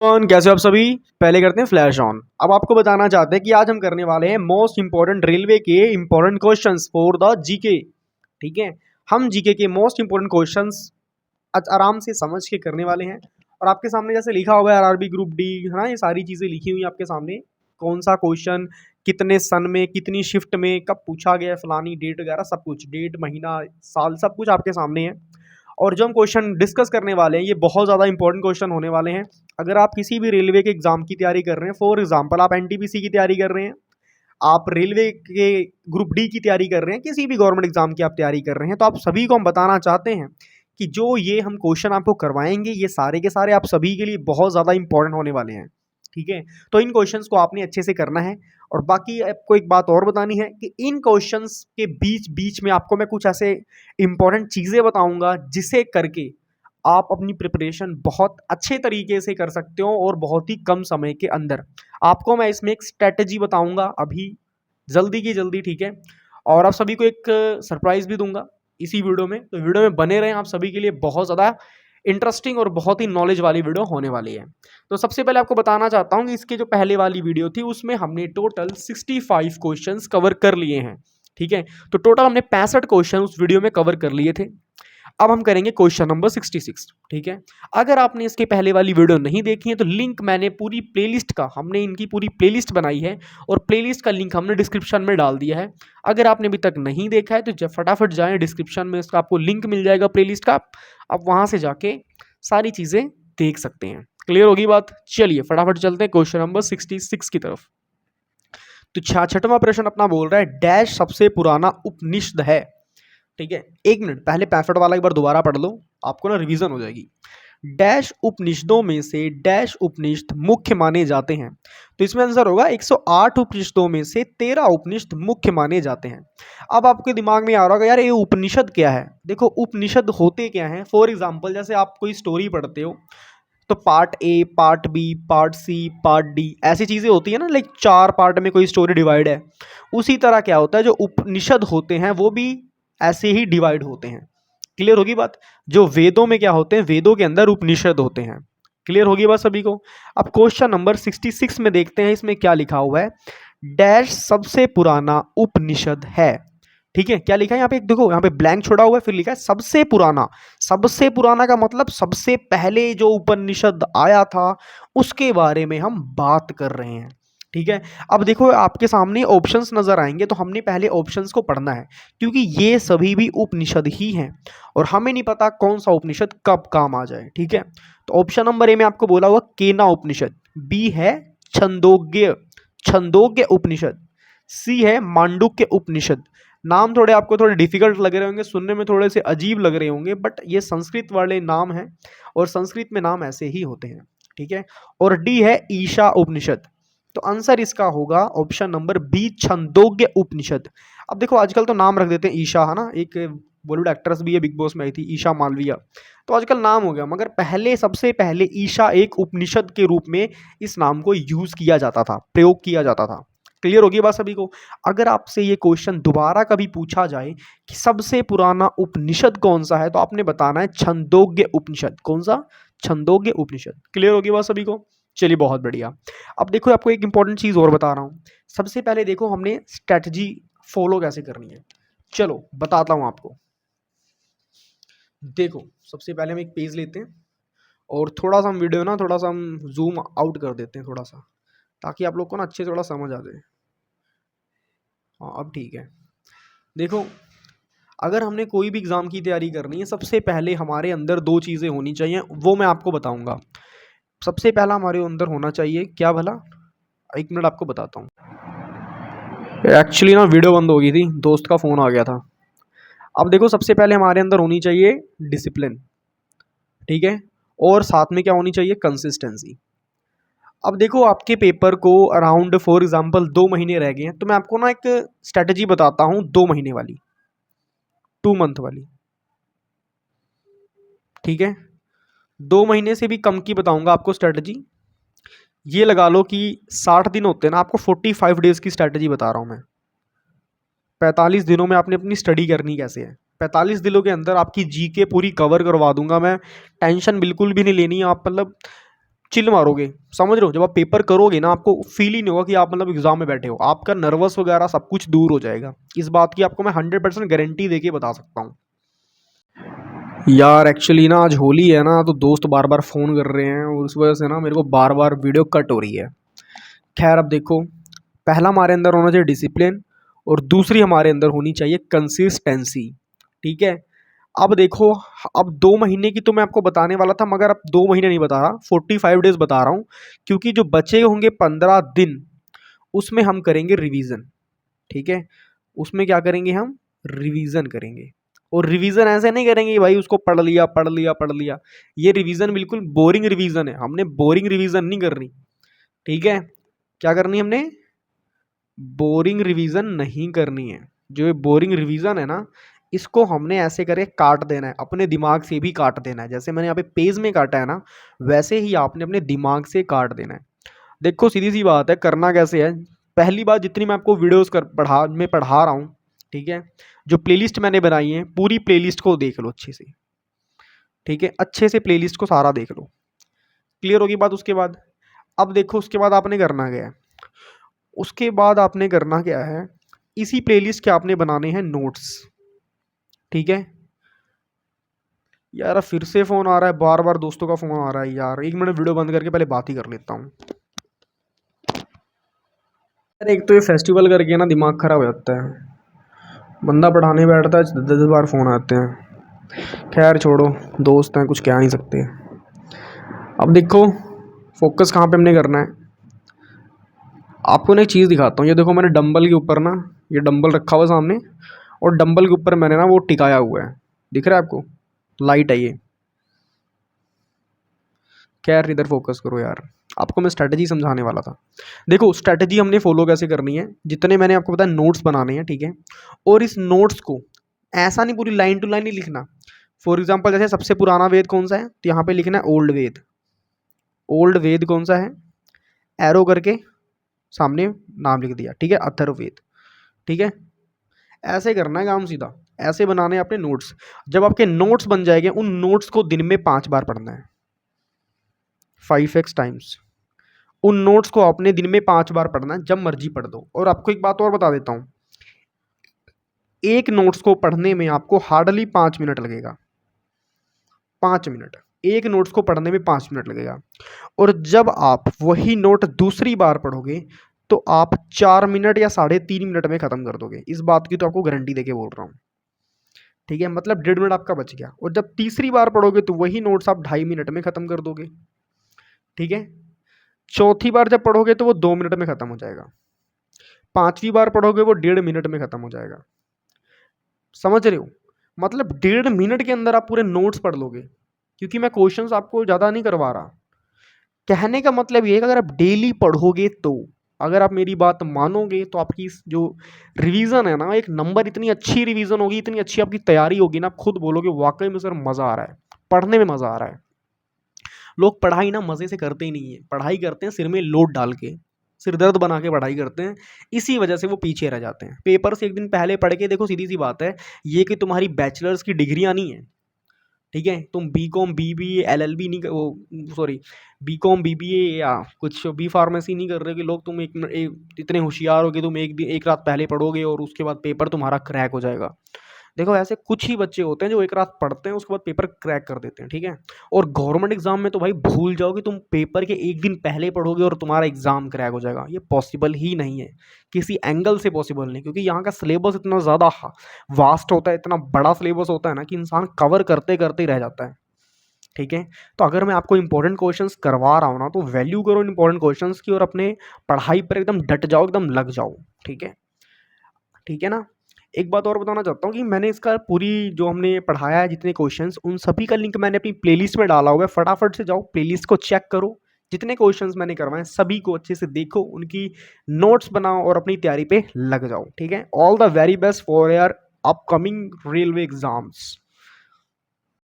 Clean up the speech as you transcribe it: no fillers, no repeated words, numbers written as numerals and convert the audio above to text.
कैसे हो आप सभी। पहले करते हैं फ्लैश ऑन। अब आपको बताना चाहते हैं कि आज हम करने वाले हैं मोस्ट इंपॉर्टेंट रेलवे के important questions for the GK. ठीक है, हम जीके के मोस्ट इंपॉर्टेंट क्वेश्चंस आराम से समझ के करने वाले हैं। और आपके सामने जैसे लिखा हुआ है आरआरबी ग्रुप डी, है ना, ये सारी चीजें लिखी हुई हैं आपके सामने। कौन सा क्वेश्चन कितने सन में कितनी शिफ्ट में कब पूछा गया, फलानी डेट वगैरह सब कुछ, डेट महीना साल सब कुछ आपके सामने है। और जो हम क्वेश्चन डिस्कस करने वाले हैं ये बहुत ज़्यादा इंपॉर्टेंट क्वेश्चन होने वाले हैं। अगर आप किसी भी रेलवे के एग्जाम की तैयारी कर रहे हैं, फॉर एग्जाम्पल आप एनटीपीसी की तैयारी कर रहे हैं, आप रेलवे के ग्रुप डी की तैयारी कर रहे हैं, किसी भी गवर्नमेंट एग्जाम की आप तैयारी कर रहे हैं, तो आप सभी को हम बताना चाहते हैं कि जो ये हम क्वेश्चन आपको करवाएंगे ये सारे के सारे आप सभी के लिए बहुत ज़्यादा इंपॉर्टेंट होने वाले हैं। ठीक है, तो इन क्वेश्चंस को आपने अच्छे से करना है। और बाकी आपको एक बात और बतानी है कि इन क्वेश्चंस के बीच बीच में आपको मैं कुछ ऐसे इंपॉर्टेंट चीज़ें बताऊंगा जिसे करके आप अपनी प्रिपरेशन बहुत अच्छे तरीके से कर सकते हो और बहुत ही कम समय के अंदर। आपको मैं इसमें एक स्ट्रेटजी बताऊंगा अभी जल्दी की जल्दी, ठीक है। और आप सभी को एक सरप्राइज भी दूंगा इसी वीडियो में, तो वीडियो में बने रहें, आप सभी के लिए बहुत ज़्यादा इंटरेस्टिंग और बहुत ही नॉलेज वाली वीडियो होने वाली है। तो सबसे पहले आपको बताना चाहता हूँ कि इसके जो पहले वाली वीडियो थी उसमें हमने टोटल 65 क्वेश्चंस कवर कर लिए हैं। ठीक है, तो टोटल हमने 65 क्वेश्चन उस वीडियो में कवर कर लिए थे। अब हम करेंगे क्वेश्चन नंबर 66। ठीक है, अगर आपने इसके पहले वाली वीडियो नहीं देखी है तो लिंक मैंने पूरी प्लेलिस्ट का, हमने इनकी पूरी प्लेलिस्ट बनाई है और प्लेलिस्ट का लिंक हमने डिस्क्रिप्शन में डाल दिया है। अगर आपने अभी तक नहीं देखा है तो फटाफट जाएं, डिस्क्रिप्शन में इसका आपको लिंक मिल जाएगा प्लेलिस्ट का, आप वहां से जाके सारी चीज़ें देख सकते हैं। क्लियर होगी बात? चलिए फटाफट चलते हैं क्वेश्चन नंबर 66 की तरफ। तो 66वां प्रश्न अपना बोल रहा है डैश सबसे पुराना उपनिषद है। ठीक है, एक मिनट पहले 65 वाला एक बार दोबारा पढ़ लो, आपको ना रिवीजन हो जाएगी। डैश उपनिषदों में से डैश उपनिषद मुख्य माने जाते हैं। तो इसमें आंसर होगा 108 उपनिषदों में से 13 उपनिषद मुख्य माने जाते हैं। अब आपके दिमाग में आ रहा होगा यार ये उपनिषद क्या है। देखो उपनिषद होते क्या हैं, फॉर एग्जाम्पल जैसे आप कोई स्टोरी पढ़ते हो तो part A, part B, part C, part D, ऐसी चीज़ें होती है ना, लाइक 4 पार्ट में कोई स्टोरी डिवाइड है। उसी तरह क्या होता है, जो उपनिषद होते हैं वो भी ऐसे ही डिवाइड होते हैं। क्लियर होगी बात? जो वेदों में क्या होते हैं, वेदों के अंदर उपनिषद होते हैं। क्लियर होगी बात सभी को? अब क्वेश्चन नंबर 66 में देखते हैं इसमें क्या लिखा हुआ है। डैश सबसे पुराना उपनिषद है। ठीक है, क्या लिखा है यहाँ पे, देखो यहाँ पे ब्लैंक छोड़ा हुआ है, फिर लिखा है सबसे पुराना। सबसे पुराना का मतलब सबसे पहले जो उपनिषद आया था उसके बारे में हम बात कर रहे हैं। ठीक है, अब देखो आपके सामने ऑप्शंस नजर आएंगे, तो हमने पहले ऑप्शंस को पढ़ना है क्योंकि ये सभी भी उपनिषद ही हैं और हमें नहीं पता कौन सा उपनिषद कब काम आ जाए। ठीक है, तो ऑप्शन नंबर ए में आपको बोला हुआ केना उपनिषद, बी है छंदोग्य छंदोग्य उपनिषद, सी है मांडुक्य उपनिषद। नाम थोड़े आपको थोड़े डिफिकल्ट लग रहे होंगे, सुनने में थोड़े से अजीब लग रहे होंगे, बट ये संस्कृत वाले नाम हैं और संस्कृत में नाम ऐसे ही होते हैं। ठीक है, और डी है ईशा उपनिषद। तो आंसर इसका होगा ऑप्शन नंबर बी छंदोग्य उपनिषद। अब देखो आजकल तो नाम रख देते हैं ईशा, है ना, एक बॉलीवुड एक्ट्रेस भी है, बिग बॉस में आई थी, ईशा मालविया। तो आजकल नाम हो गया, मगर पहले सबसे पहले ईशा एक उपनिषद के रूप में इस नाम को यूज किया जाता था, प्रयोग किया जाता था। क्लियर होगी बात सभी को? अगर आपसे ये क्वेश्चन दोबारा कभी पूछा जाए कि सबसे पुराना उपनिषद कौन सा है, तो आपने बताना है छंदोग्य उपनिषद। कौन सा? छंदोग्य उपनिषद। क्लियर होगी बात सभी को? चलिए बहुत बढ़िया। अब देखो आपको एक इंपॉर्टेंट चीज और बता रहा हूं। सबसे पहले देखो हमने स्ट्रेटजी फॉलो कैसे करनी है, चलो बताता हूं आपको। देखो सबसे पहले हम एक पेज लेते हैं और थोड़ा सा हम वीडियो ना थोड़ा सा हम जूम आउट कर देते हैं थोड़ा सा, ताकि आप लोग को ना अच्छे से थोड़ा समझ आ जाए। हाँ अब ठीक है। देखो अगर हमने कोई भी एग्ज़ाम की तैयारी करनी है, सबसे पहले हमारे अंदर दो चीज़ें होनी चाहिए, वो मैं आपको बताऊंगा। सबसे पहला हमारे अंदर होना चाहिए क्या भला, एक मिनट आपको बताता हूँ। एक्चुअली ना वीडियो बंद हो गई थी, दोस्त का फ़ोन आ गया था। अब देखो सबसे पहले हमारे अंदर होनी चाहिए डिसिप्लिन। ठीक है, और साथ में क्या होनी चाहिए, कंसिस्टेंसी। अब देखो आपके पेपर को अराउंड फॉर एग्जांपल 2 महीने रह गए हैं, तो मैं आपको ना एक स्ट्रेटजी बताता हूँ 2 महीने वाली, 2 मंथ वाली। ठीक है, 2 महीने से भी कम की बताऊंगा आपको स्ट्रेटजी। ये लगा लो कि 60 दिन होते हैं ना, आपको 45 डेज की स्ट्रेटजी बता रहा हूँ मैं। 45 दिनों में आपने अपनी स्टडी करनी कैसे है, 45 दिनों के अंदर आपकी जीके पूरी कवर करवा दूंगा मैं। टेंशन बिल्कुल भी नहीं लेनी है आप, मतलब चिल मारोगे, समझ रहे हो? जब आप पेपर करोगे ना, आपको फील ही नहीं होगा कि आप मतलब एग्जाम में बैठे हो, आपका नर्वस वगैरह सब कुछ दूर हो जाएगा। इस बात की आपको मैं 100% गारंटी देके बता सकता हूँ। यार एक्चुअली ना आज होली है ना, तो दोस्त बार बार फ़ोन कर रहे हैं और उस वजह से ना मेरे को बार बार वीडियो कट हो रही है। खैर अब देखो, पहला हमारे अंदर होना चाहिए डिसिप्लिन, और दूसरी हमारे अंदर होनी चाहिए कंसिस्टेंसी। ठीक है? अब देखो, अब 2 महीने की तो मैं आपको बताने वाला था, मगर अब 2 महीने नहीं बता रहा, 45 डेज बता रहा हूँ। क्योंकि जो बचे होंगे 15 दिन, उसमें हम करेंगे रिवीजन। ठीक है? उसमें क्या करेंगे हम? रिवीजन करेंगे। और रिवीजन ऐसे नहीं करेंगे कि भाई उसको पढ़ लिया पढ़ लिया पढ़ लिया। ये रिवीजन बिल्कुल बोरिंग रिवीजन है, हमने बोरिंग रिवीजन नहीं करनी। ठीक है? क्या करनी है हमने? बोरिंग रिवीजन नहीं करनी है। जो ये बोरिंग रिवीजन है ना, इसको हमने ऐसे करे काट देना है, अपने दिमाग से भी काट देना है। जैसे मैंने यहाँ पे पेज में काटा है ना, वैसे ही आपने अपने दिमाग से काट देना है। देखो सीधी सी बात है, करना कैसे है। पहली बात, जितनी मैं आपको वीडियोस कर पढ़ा रहा हूँ, ठीक है, जो प्लेलिस्ट मैंने बनाई है, पूरी प्लेलिस्ट को देख लो अच्छे से। ठीक है? अच्छे से प्लेलिस्ट को सारा देख लो। क्लियर होगी बात? उसके बाद अब देखो, उसके बाद आपने करना क्या है। उसके बाद आपने करना क्या है, इसी प्लेलिस्ट के आपने बनाने हैं नोट्स। ठीक है? यार अब फिर से फ़ोन आ रहा है, बार बार दोस्तों का फ़ोन आ रहा है यार। 1 मिनट वीडियो बंद करके पहले बात ही कर लेता हूँ। यार एक तो ये फेस्टिवल करके ना दिमाग ख़राब हो जाता है, बंदा पढ़ाने बैठता है 10 10 बार फ़ोन आते हैं। खैर छोड़ो, दोस्त हैं, कुछ कह नहीं सकते। अब देखो, फोकस कहाँ पे हमने करना है। आपको ना एक चीज़ दिखाता हूँ, ये देखो मैंने डंबल के ऊपर ना, ये डंबल रखा हुआ है सामने, और डंबल के ऊपर मैंने ना वो टिकाया हुआ है। दिख रहा है आपको? लाइट है ये। खैर इधर फोकस करो यार, आपको मैं स्ट्रैटेजी समझाने वाला था। देखो स्ट्रैटेजी हमने फॉलो कैसे करनी है, जितने मैंने आपको बताया नोट्स बनाने हैं, ठीक है, और इस नोट्स को ऐसा नहीं पूरी लाइन टू लाइन नहीं लिखना। फॉर एग्जाम्पल, जैसे सबसे पुराना वेद कौन सा है, तो यहाँ पे लिखना है ओल्ड वेद। ओल्ड वेद कौन सा है? एरो करके सामने नाम लिख दिया। ठीक है? अथर्ववेद। ठीक है? ऐसे करना है काम सीधा, ऐसे बनाने हैं अपने नोट्स। जब आपके नोट्स बन जाएंगे, उन नोट्स को दिन में 5 बार पढ़ना है, 5x टाइम्स। उन नोट्स को आपने दिन में 5 बार पढ़ना है, जब मर्जी पढ़ दो। और आपको एक बात और बता देता हूँ, एक नोट्स को पढ़ने में आपको हार्डली 5 मिनट लगेगा। 5 मिनट, एक नोट्स को पढ़ने में 5 मिनट लगेगा। और जब आप वही नोट दूसरी बार पढ़ोगे, तो आप 4 मिनट या 3.5 मिनट में ख़त्म कर दोगे। इस बात की तो आपको गारंटी देके बोल रहा हूँ। ठीक है? मतलब 1.5 मिनट आपका बच गया। और जब तीसरी बार पढ़ोगे, तो वही नोट्स आप 2.5 मिनट में ख़त्म कर दोगे। ठीक है? चौथी बार जब पढ़ोगे, तो वो 2 मिनट में ख़त्म हो जाएगा। पांचवी बार पढ़ोगे, वो 1.5 मिनट में ख़त्म हो जाएगा। समझ रहे हो? मतलब 1.5 मिनट के अंदर आप पूरे नोट्स पढ़ लोगे। क्योंकि मैं क्वेश्चंस आपको ज़्यादा नहीं करवा रहा। कहने का मतलब ये है कि अगर आप डेली पढ़ोगे, तो अगर आप मेरी बात मानोगे, तो आपकी जो रिवीजन है ना, एक नंबर, इतनी अच्छी रिवीजन होगी, इतनी अच्छी आपकी तैयारी होगी ना, आप खुद बोलोगे वाकई में सर मज़ा आ रहा है, पढ़ने में मज़ा आ रहा है। लोग पढ़ाई ना मज़े से करते ही नहीं है, पढ़ाई करते हैं सिर में लोड डाल के, सिर दर्द बना के पढ़ाई करते हैं। इसी वजह से वो पीछे रह जाते हैं। पेपर से एक दिन पहले पढ़ के देखो, सीधी सी बात है, ये कि तुम्हारी बैचलर्स की डिग्रियाँ नहीं है। ठीक है? तुम बी.कॉम बी.बी.ए एल.एल.बी नहीं वो सॉरी बी.कॉम बी.बी.ए या कुछ बी फार्मेसी नहीं कर रहे कि लोग तुम इतने होशियार हो कि तुम एक रात पहले पढ़ोगे और उसके बाद पेपर तुम्हारा क्रैक हो जाएगा। देखो ऐसे कुछ ही बच्चे होते हैं जो एक रात पढ़ते हैं, उसके बाद पेपर क्रैक कर देते हैं। ठीक है? और गवर्नमेंट एग्जाम में तो भाई भूल जाओ कि तुम पेपर के एक दिन पहले पढ़ोगे और तुम्हारा एग्जाम क्रैक हो जाएगा। ये पॉसिबल ही नहीं है, किसी एंगल से पॉसिबल नहीं। क्योंकि यहाँ का सिलेबस इतना ज़्यादा वास्ट होता है, इतना बड़ा सिलेबस होता है ना, कि इंसान कवर करते करते ही रह जाता है। ठीक है? तो अगर मैं आपको इंपॉर्टेंट क्वेश्चंस करवा रहा हूँ ना, तो वैल्यू करो इंपॉर्टेंट क्वेश्चंस की, और अपने पढ़ाई पर एकदम डट जाओ, एकदम लग जाओ। ठीक है? ठीक है ना? एक बात और बताना चाहता हूँ कि मैंने इसका पूरी जो हमने पढ़ाया है, जितने क्वेश्चंस, उन सभी का लिंक मैंने अपनी प्लेलिस्ट में डाला हुआ है। फटाफट से जाओ प्लेलिस्ट को चेक करो, जितने क्वेश्चंस मैंने करवाए सभी को अच्छे से देखो, उनकी नोट्स बनाओ और अपनी तैयारी पे लग जाओ। ठीक है? All the very best for your upcoming railway exams.